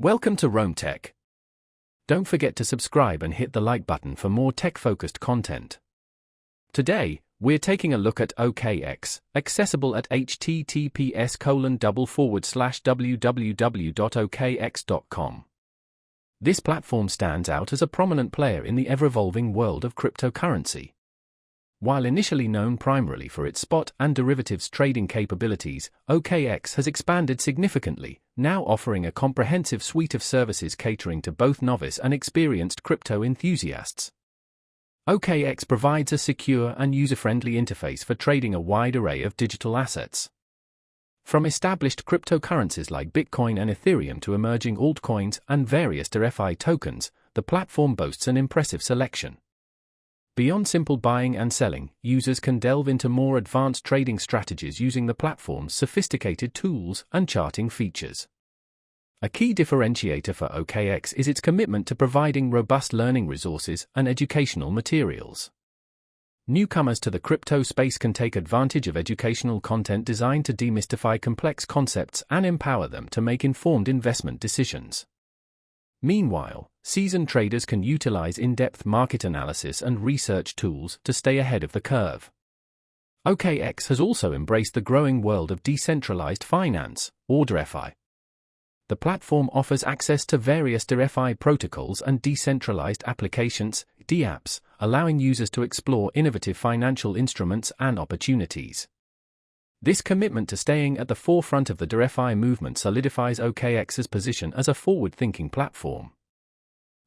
Welcome to Rome Tech. Don't forget to subscribe and hit the like button for more tech-focused content. Today, we're taking a look at OKEx, accessible at https://www.okex.com. This platform stands out as a prominent player in the ever-evolving world of cryptocurrency. While initially known primarily for its spot and derivatives trading capabilities, OKEx has expanded significantly, now offering a comprehensive suite of services catering to both novice and experienced crypto enthusiasts. OKEx provides a secure and user-friendly interface for trading a wide array of digital assets. From established cryptocurrencies like Bitcoin and Ethereum to emerging altcoins and various DeFi tokens, the platform boasts an impressive selection. Beyond simple buying and selling, users can delve into more advanced trading strategies using the platform's sophisticated tools and charting features. A key differentiator for OKEx is its commitment to providing robust learning resources and educational materials. Newcomers to the crypto space can take advantage of educational content designed to demystify complex concepts and empower them to make informed investment decisions. Meanwhile, seasoned traders can utilize in-depth market analysis and research tools to stay ahead of the curve. OKEx has also embraced the growing world of decentralized finance, or DeFi. The platform offers access to various DeFi protocols and decentralized applications, DApps, allowing users to explore innovative financial instruments and opportunities. This commitment to staying at the forefront of the DeFi movement solidifies OKEx's position as a forward-thinking platform.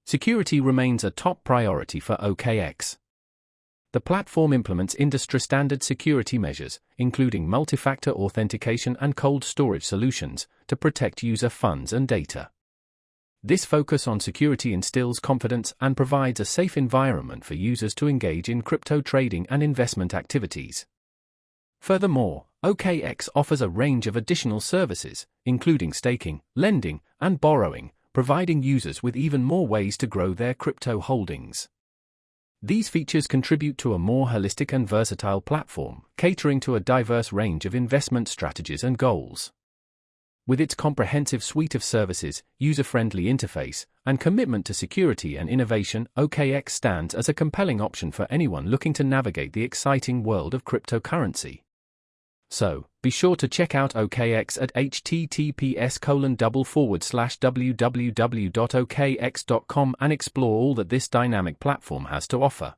Security remains a top priority for OKEx. The platform implements industry-standard security measures, including multi-factor authentication and cold storage solutions, to protect user funds and data. This focus on security instills confidence and provides a safe environment for users to engage in crypto trading and investment activities. Furthermore, OKEx offers a range of additional services, including staking, lending, and borrowing, providing users with even more ways to grow their crypto holdings. These features contribute to a more holistic and versatile platform, catering to a diverse range of investment strategies and goals. With its comprehensive suite of services, user-friendly interface, and commitment to security and innovation, OKEx stands as a compelling option for anyone looking to navigate the exciting world of cryptocurrency. So, be sure to check out OKEx at https://www.okex.com and explore all that this dynamic platform has to offer.